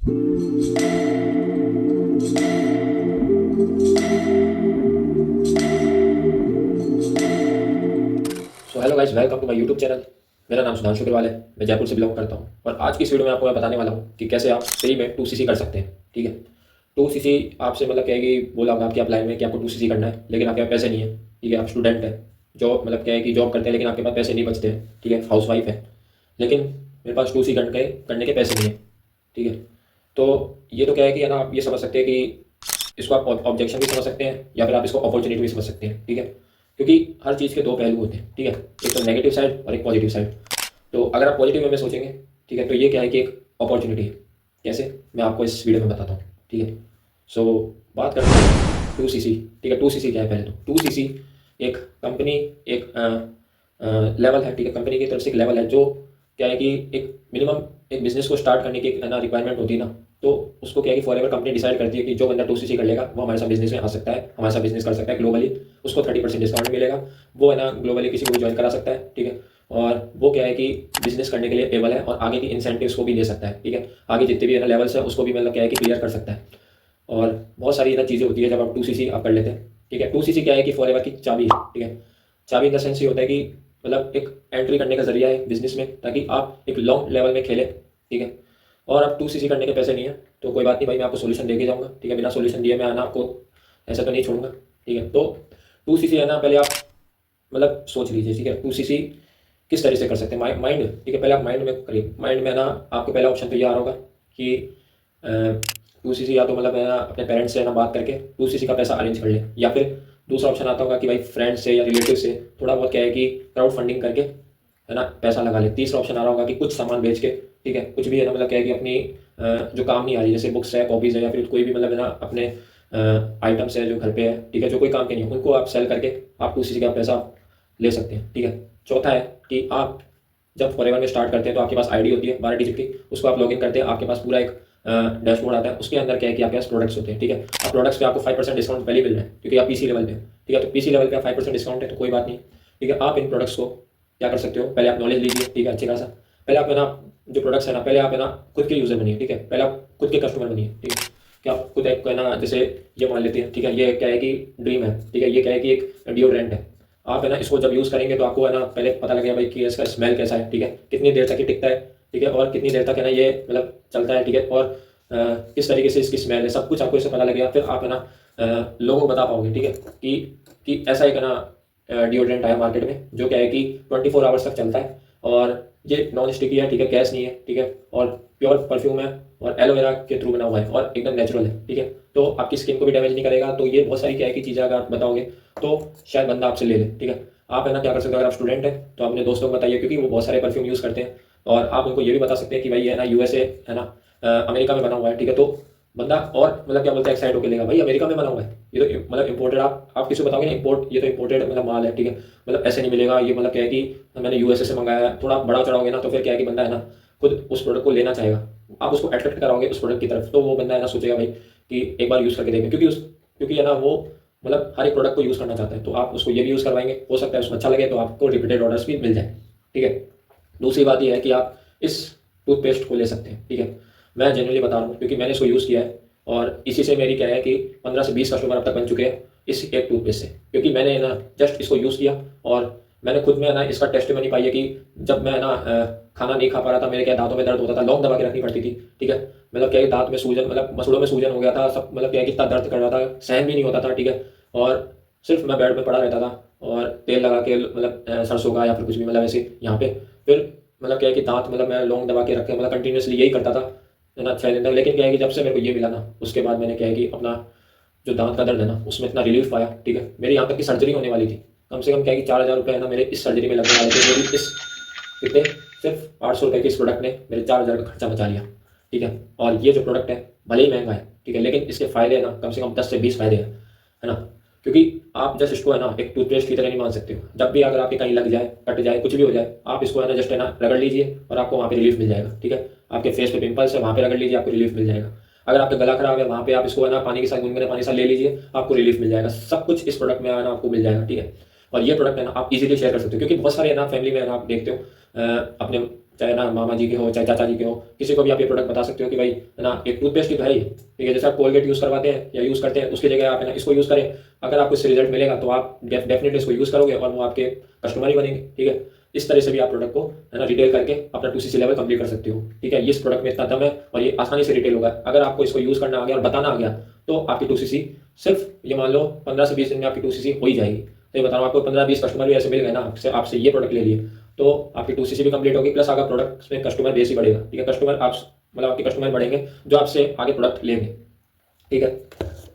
So hello guys, welcome to my YouTube channel. मेरा नाम सुधांशु अग्रवाल है। मैं जयपुर से बिलोंग करता हूँ और आज की इस वीडियो में आपको मैं बताने वाला हूँ कि कैसे आप फ्री में 2cc कर सकते हैं। ठीक है, 2cc आपसे मतलब क्या है कि बोला होगा आपकी अपलाइन में कि आपको 2cc करना है, लेकिन आपके पास पैसे नहीं है। ठीक है, आप स्टूडेंट है, जॉब मतलब क्या है कि जॉब करते हैं, लेकिन आपके पास पैसे नहीं बचते हैं। ठीक है, हाउस वाइफ है, लेकिन मेरे पास 2cc करने के पैसे नहीं है। ठीक है, तो ये तो क्या है कि है ना, आप ये समझ सकते हैं कि इसको आप ऑब्जेक्शन भी समझ सकते हैं या फिर आप इसको अपॉर्चुनिटी भी समझ सकते हैं। ठीक है, क्योंकि हर चीज़ के दो पहलू होते हैं। ठीक है, एक तो नेगेटिव साइड और एक पॉजिटिव साइड। तो अगर आप पॉजिटिव वे में सोचेंगे, ठीक है, तो ये क्या है कि एक अपॉर्चुनिटी है। कैसे, मैं आपको इस वीडियो में बताता हूँ। ठीक है, सो बात करते हैं 2cc। ठीक है, 2cc क्या है, पहले तो 2cc एक कंपनी, एक लेवल है। ठीक है, कंपनी की तरफ से एक लेवल है जो क्या है कि एक मिनिमम एक बिजनेस को स्टार्ट करने की एक ना रिक्वायरमेंट होती है ना। तो उसको क्या है कि फॉर एवर कंपनी डिसाइड करती है कि जो बंदा 2cc कर लेगा वो हमारे साथ बिजनेस में आ सकता है, हमारे साथ बिजनेस कर सकता है ग्लोबली। उसको 30% डिस्काउंट मिलेगा, वो है ना ग्लोबली किसी को भी ज्वाइन करा सकता है। ठीक है, और वो क्या है कि बिजनेस करने के लिए एबल है और आगे की इंसेंटिव्स को भी ले सकता है। ठीक है, आगे जितने भी है ना लेवल्स है उसको भी मतलब क्या है कि क्लियर कर सकता है। और बहुत सारी ना चीज़ें होती है जब आप 2cc आप कर लेते हैं। ठीक है, 2cc क्या है कि फॉर एवर की चाबी है। ठीक है, चाबी इन द सेंस ये होता है कि मतलब एक एंट्री करने का जरिया है बिजनेस में, ताकि आप एक लॉन्ग लेवल में खेलें। ठीक है, और अब 2cc करने के पैसे नहीं है तो कोई बात नहीं भाई, मैं आपको सोल्यूशन दे के जाऊँगा। ठीक है, बिना सोल्यूशन दिए मैं आना आपको ऐसा तो नहीं छोड़ूंगा। ठीक है, तो 2cc है ना, पहले आप मतलब सोच लीजिए। ठीक है, 2cc किस तरह से कर सकते हैं, माइंड। ठीक है, पहले आप माइंड में करिए। माइंड में ना आपको पहला ऑप्शन तो ये आ रहा होगा कि 2cc या तो मतलब है ना अपने पेरेंट्स से ना बात करके 2cc का पैसा अरेंज कर ले, या फिर दूसरा ऑप्शन आता होगा कि भाई फ्रेंड्स से या रिलेटिव से थोड़ा बहुत क्या है कि क्राउड फंडिंग करके है ना पैसा लगा ले। तीसरा ऑप्शन आ रहा होगा कि कुछ सामान बेच के, ठीक है, कुछ भी है ना मतलब क्या है कि अपनी जो काम नहीं आ रही, जैसे बुक्स है, कॉपीज़ है, या फिर कोई भी मतलब है ना अपने आइटम्स है जो घर पे है, ठीक है, जो कोई काम के नहीं है, उनको आप सेल करके आप 2cc का पैसा ले सकते हैं। ठीक है, चौथा है कि आप जब फॉरएवर में स्टार्ट करते हैं तो आपके पास आईडी होती है 12 डिजिट की, उसको आप लॉगिन करते हैं, आपके पास पूरा एक डैशबोर्ड आता है। उसके अंदर क्या है कि आपके पास प्रोडक्ट्स होते हैं। ठीक है, अब प्रोडक्ट्स पे आपको 5% डिस्काउंट पहले मिल रहा है क्योंकि आप पीसी लेवल पे हैं। ठीक है, तो पीसी लेवल पे आप 5% डिस्काउंट है तो कोई बात नहीं। ठीक है, आप इन प्रोडक्ट्स को क्या कर सकते हो, पहले आप नॉलेज लीजिए। ठीक है, अच्छी खासा पहले आप है ना जो प्रोडक्ट्स है ना, पहले आप है ना खुद के यूज़र बनिए। ठीक है, पहले आप खुद के कस्टमर बनिए। ठीक है, कि आप खुद एक है ना, जैसे ये मान लेते हैं। ठीक है, ये क्या है कि ड्रीम है। ठीक है, ये क्या है कि एक डिओड्रेंट है। आप है ना इसको जब यूज़ करेंगे तो आपको है ना पहले पता लगेगा भाई कि इसका स्मेल कैसा है। ठीक है, कितनी देर तक ये टिकता है। ठीक है, और कितनी देर तक है ना ये मतलब चलता है। ठीक है, और किस तरीके से इसकी स्मेल है, सब कुछ आपको इससे पता लगेगा। फिर आप है ना लोगों को बता पाओगे। ठीक है, कि ऐसा एक है ना डिओड्रेंट आया मार्केट में जो क्या है कि 24 आवर्स तक चलता है, और ये नॉन स्टिकी है। ठीक है, गैस नहीं है। ठीक है, और प्योर परफ्यूम है, और एलोवेरा के थ्रू बना हुआ है, और एकदम नेचुरल है। ठीक है, तो आपकी स्किन को भी डैमेज नहीं करेगा। तो ये बहुत सारी क्या है कि चीज़ें अगर आप बताओगे तो शायद बंदा आपसे ले ले। ठीक है, आप है ना क्या कर सकते हो, अगर आप स्टूडेंट हैं तो अपने दोस्तों को बताइए, क्योंकि वो बहुत सारे परफ्यूम यूज़ करते हैं। और आप उनको ये भी बता सकते हैं कि भाई ये है ना यूएसए है ना अमेरिका में बना हुआ है। ठीक है, तो बंदा और मतलब क्या बोलते हैं एक्साइट होकर लेगा, भाई अमेरिका में बना हुआ है, ये तो मतलब इम्पोर्टेड। आप किसी को बताओगे ना इम्पोर्ट, ये तो इम्पोर्टेड मतलब माल है। ठीक है, मतलब ऐसे नहीं मिलेगा, ये मतलब क्या है कि मैंने यूएसए से मंगाया है, थोड़ा बड़ा चढ़ाओगे ना तो फिर क्या है कि बंदा है ना खुद उस प्रोडक्ट को लेना चाहेगा। आप उसको अट्रैक्ट कराओगे उस प्रोडक्ट की तरफ, तो वो बंदा है ना सोचेगा भाई कि एक बार यूज़ करके देखें, क्योंकि है ना वो मतलब हर एक प्रोडक्ट को यूज़ करना चाहता है। तो आप उसको ये भी यूज़ करवाएंगे, हो सकता है उसको अच्छा लगे तो आपको रिपीटेड ऑर्डर्स भी मिल जाए। ठीक है, दूसरी बात यह है कि आप इस टूथपेस्ट को ले सकते हैं। ठीक है, मैं जनरली बता रहा हूँ क्योंकि मैंने इसको यूज़ किया है, और इसी से मेरी क्या है कि 15 से 20 कस्टमर अब तक बन चुके हैं इस एक टूथपेस्ट से, क्योंकि मैंने ना जस्ट इसको यूज़ किया और मैंने खुद में है ना इसका टेस्टिमनी पाई है कि जब मैं ना खाना नहीं खा पा रहा था, मेरे क्या दांतों में दर्द होता था, लौंग दबा के रखनी पड़ती थी। ठीक है, मतलब क्या है दांत में सूजन, मतलब मसूड़ों में सूजन हो गया था, सब मतलब क्या है कि इतना दर्द कर रहा था, सहन भी नहीं होता था। ठीक है, और सिर्फ मैं बेड पे पड़ा रहता था और तेल लगा के मतलब सरसों का या फिर कुछ भी मतलब ऐसे यहाँ पे, फिर मतलब क्या है कि दांत मतलब मैं लौंग दबा के रख के मतलब कंटिन्यूसली यही करता था है ना 6 दिन तक। लेकिन क्या है कि जब से मेरे को ये मिला ना, उसके बाद मैंने क्या है कि अपना जो दांत का दर्द है ना उसमें इतना रिलीफ पाया। ठीक है, मेरी यहाँ तक की सर्जरी होने वाली थी, कम से कम क्या है कि 4,000 रुपये है ना मेरे इस सर्जरी में लगने वाले थे, जो भी इस कितने सिर्फ 800 रुपये के इस प्रोडक्ट ने मेरे 4,000 का खर्चा बचा लिया। ठीक है, और ये जो प्रोडक्ट है भले ही महंगा है, ठीक है, लेकिन इसके फायदे है ना कम से कम 10 से 20 फायदे हैं, है ना। क्योंकि आप जस्ट इसको है ना एक टूथपेस्ट की तरह नहीं मान सकते हो। जब भी अगर आपके कहीं लग जाए, कट जाए, कुछ भी हो जाए, आप इसको है ना जस्ट है ना रगड़ लीजिए और आपको वहाँ पे रिलीफ मिल जाएगा। ठीक है, आपके फेस पे पिंपल्स है वहाँ पे रगड़ लीजिए, आपको रिलीफ मिल जाएगा। अगर आपका गला खराब है वहाँ पे आप इसको है ना पानी के साथ गुनगुने पानी के साथ ले लीजिए, आपको रिलीफ मिल जाएगा। सब कुछ इस प्रोडक्ट में है ना आपको मिल जाएगा। ठीक है, और ये प्रोडक्ट है ना आप इजीली शेयर कर सकते हो, क्योंकि बहुत सारे है ना फैमिली में है ना आप देखते हो अपने चाहे ना मामा जी के हो, चाहे चाचा जी के हो, किसी को भी आप ये प्रोडक्ट बता सकते हो कि भाई है ना, एक टूथपेस्ट की तो है ही, ठीक है, जैसे आप कोलगेट यूज़ करवाते हैं या यूज़ करते हैं, उसकी जगह आप है ना इसको यूज़ करें। अगर आपको इससे रिजल्ट मिलेगा तो आप डेफिनेटली इसको यूज़ करोगे और वो आपके कस्टमर ही बनेंगे, ठीक है। इस तरह से भी आप प्रोडक्ट को है ना रिटेल करके अपना 2cc लेवल कंप्लीट कर सकते हो, ठीक है। इस प्रोडक्ट में इतना दम है और ये आसानी से रिटेल होगा। अगर आपको इसको यूज़ करना आ गया और बताना आ गया तो आपकी 2cc सिर्फ ये मान लो 15 से 20 दिन में आपकी 2cc हो ही जाएगी। तो ये बता रहा हूँ आपको, 15-20 कस्टमर भी ऐसे मिल गए ना आपसे ये प्रोडक्ट ले लिए तो आपकी 2cc भी कंप्लीट होगी, प्लस अगर प्रोडक्ट में कस्टमर बेस ही बढ़ेगा, ठीक है। कस्टमर आप मतलब आपके कस्टमर बढ़ेंगे जो आपसे आगे प्रोडक्ट लेंगे, ठीक है।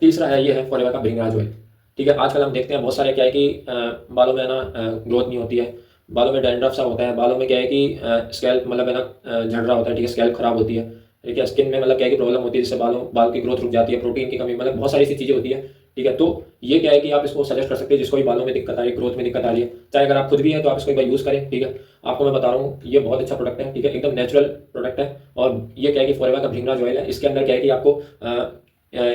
तीसरा है ये है फॉरएवर का भृंगराज ऑयल, ठीक है। आजकल हम देखते हैं बहुत सारे क्या है कि बालों में ना ग्रोथ नहीं होती है, बालों में डैंड्रफ सा होता है, बालों में क्या है कि स्कैल्प मतलब है ना झड़ रहा होता है, ठीक है, स्कैल्प खराब होती है, ठीक है। स्किन में मतलब क्या है कि प्रॉब्लम होती है, जिससे बाल की ग्रोथ रुक जाती है, प्रोटीन की कमी, मतलब बहुत सारी ऐसी चीज़ें होती है, ठीक है। तो ये क्या है कि आप इसको सजेस्ट कर सकते हैं जिसको भी बालों में दिक्कत आ रही है, ग्रोथ में दिक्कत आ रही है, चाहे अगर आप खुद भी हैं तो आप इसको एक बार यूज़ करें, ठीक है। आपको मैं बता रहा हूँ ये बहुत अच्छा प्रोडक्ट है, ठीक है, एकदम नेचुरल प्रोडक्ट है। और ये क्या है कि फॉरएवर का भृंगराज ऑयल है, इसके अंदर क्या है कि आपको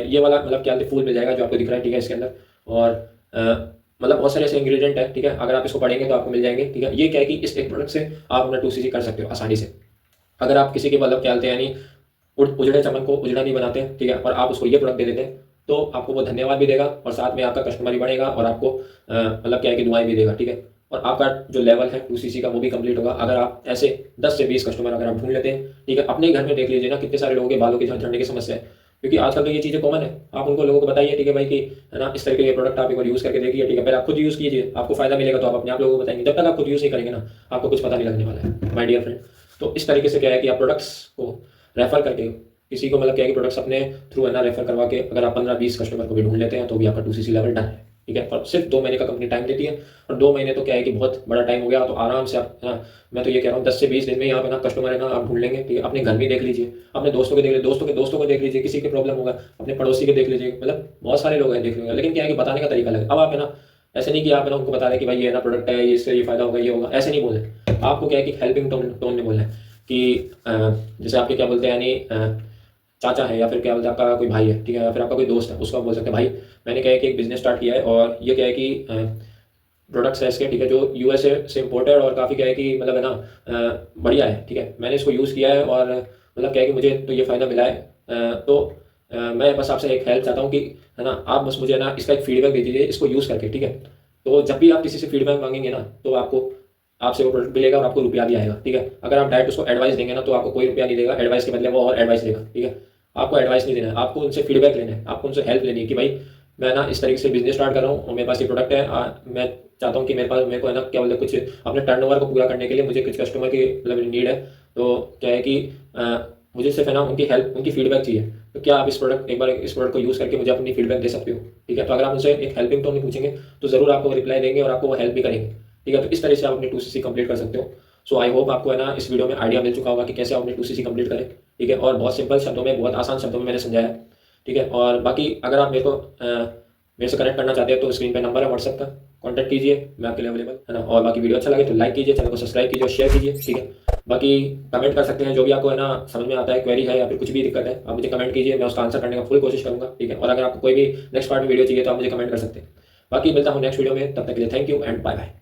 ये वाला मतलब क्या फूल मिल जाएगा जो आपको दिख रहा है, ठीक है, इसके अंदर। और मतलब बहुत सारे ऐसे इंग्रेडिएंट है, ठीक है, अगर आप इसको पढ़ेंगे तो आपको मिल जाएंगे, ठीक है। ये क्या है कि इस एक प्रोडक्ट से आप अपना 2cc कर सकते हो आसानी से। अगर आप किसी के मतलब क्या बोलते हैं यानी उजड़े चमन को उजड़ा नहीं बनाते, ठीक है, और आप उसको ये प्रोडक्ट दे देते हैं तो आपको वो धन्यवाद भी देगा और साथ में आपका कस्टमर भी बढ़ेगा और आपको मतलब क्या है कि दुआएं भी देगा, ठीक है। और आपका जो लेवल है 2cc का वो भी कंप्लीट होगा अगर आप ऐसे 10 से 20 कस्टमर अगर आप ढूंढ लेते हैं, ठीक है। अपने घर में देख लीजिए ना कितने सारे लोगों के बालों की झड़ने की समस्या है, क्योंकि आजकल तो ये चीज़ें कॉमन है। आप उनको लोगों को बताइए, ठीक है भाई, कि है ना इस तरह के ये प्रोडक्ट आप एक बार यूज़ करके देखिए, ठीक है। पहले आप खुद यूज़ कीजिए, आपको फायदा मिलेगा तो आप अपने आप लोगों को बताएंगे। जब तक आप खुद यूज़ नहीं करेंगे ना आपको कुछ पता नहीं लगने वाला है माय डियर फ्रेंड। तो इस तरीके से क्या है कि आप प्रोडक्ट्स को रेफर करके किसी को मतलब क्या है कि प्रोडक्ट्स अपने थ्रू है ना रेफर करवा के अगर आप 15-20 कस्टमर को भी ढूंढ लेते हैं तो भी आपका 2cc लेवल डन है, ठीक है। और सिर्फ 2 महीने का कंपनी टाइम देती है और 2 महीने तो क्या है कि बहुत बड़ा टाइम हो गया, तो आराम से आप है ना, मैं तो ये कह रहा हूँ 10 से 20 दिन में यहाँ पे ना कस्टमर है ना आप ढूंढ लेंगे, ठीक है। अपने घर में देख लीजिए, अपने दोस्तों को देख लीजिए, दोस्तों को देख लीजिए, किसी की प्रॉब्लम होगा अपने पड़ोसी के देख लीजिए, मतलब बहुत सारे लोग हैं देख लेंगे। लेकिन क्या है कि बताने का तरीका अलग है। अब आप है ना ऐसे नहीं कि आप है ना उनको बता रहे कि भाई ये ना प्रोडक्ट है, इससे ये फायदा होगा, ये होगा, ऐसे नहीं बोले। आपको क्या है कि हेल्पिंग टोन में बोलना है कि जैसे आपके क्या बोलते हैं यानी चाचा है या फिर क्या बोलते हैं आपका कोई भाई है, ठीक है, या फिर आपका कोई दोस्त है, उसको आप बोल सकते हैं भाई मैंने क्या है कि एक बिजनेस स्टार्ट किया है और ये क्या है कि प्रोडक्ट्स है इसके, ठीक है, जो यूएसए से इम्पोर्टेड और काफ़ी क्या है कि मतलब है ना बढ़िया है, ठीक है। मैंने इसको यूज़ किया है और मतलब क्या है कि मुझे तो ये फ़ायदा मिला है। तो मैं बस आपसे एक हेल्प चाहता हूँ कि है ना आप बस मुझे ना इसका एक फीडबैक दे दीजिए इसको यूज़ करके, ठीक है। तो जब भी आप किसी से फीडबैक मांगेंगे ना तो आपको आपसे वो प्रोडक्ट मिलेगा और आपको रुपया भी आएगा, ठीक है। अगर आप डायरेक्ट उसको एडवाइस देंगे ना तो आपको कोई रुपया नहीं देगा, एडवाइस के बदले वो और एडवाइस देगा, ठीक है। आपको एडवाइस नहीं देना है, आपको उनसे फीडबैक लेना है, आपको उनसे हेल्प लेनी है कि भाई मैं ना इस तरीके से बिजनेस स्टार्ट कर रहा हूँ और मेरे पास ये प्रोडक्ट है, मैं चाहता हूँ कि मेरे को है ना क्या बोलते हैं कुछ अपने टर्नओवर को पूरा करने के लिए मुझे कुछ कस्टमर की मतलब नीड है। तो क्या है कि मुझे सिर्फ है ना उनकी हेल्प, उनकी फीडबैक चाहिए। तो क्या आप एक बार इस प्रोडक्ट को यूज़ करके मुझे अपनी फीडबैक दे सकते हो, ठीक है। तो अगर आप उनसे एक हेल्पिंग टोन में पूछेंगे तो ज़रूर आपको रिप्लाई देंगे और आपको वो हेल्प भी करेंगे, ठीक है। तो इस तरह से आप अपनी 2cc कंप्लीट कर सकते हो। सो आई होप आपको है ना इस वीडियो में आइडिया मिल चुका होगा कि कैसे आप अपनी 2cc कंप्लीट करें, ठीक है। और बहुत सिंपल शब्दों में, बहुत आसान शब्दों में मैंने समझाया है, ठीक है। और बाकी अगर आप मेरे से कनेक्ट करना चाहते हैं तो स्क्रीन पे नंबर है व्हाट्सएप का, कॉन्टैक्ट कीजिए, मैं आपके लिए अवेलेबल है ना। और बाकी वीडियो अच्छा लगे तो लाइक कीजिए, चैनल को सब्सक्राइब कीजिए और शेयर कीजिए, ठीक है। बाकी कमेंट कर सकते हैं जो भी आपको है ना समझ में आता है, क्वेरी है या फिर कुछ भी दिक्कत है आप मुझे कमेंट कीजिए, मैं उसका आंसर करने का फुल कोशिश करूँगा, ठीक है। और अगर आपको कोई भी नेक्स्ट पार्ट में वीडियो चाहिए तो आप मुझे कमेंट कर सकते हैं। बाकी मिलता हूँ नेक्स्ट वीडियो में, तब तक के लिए thank you and bye bye.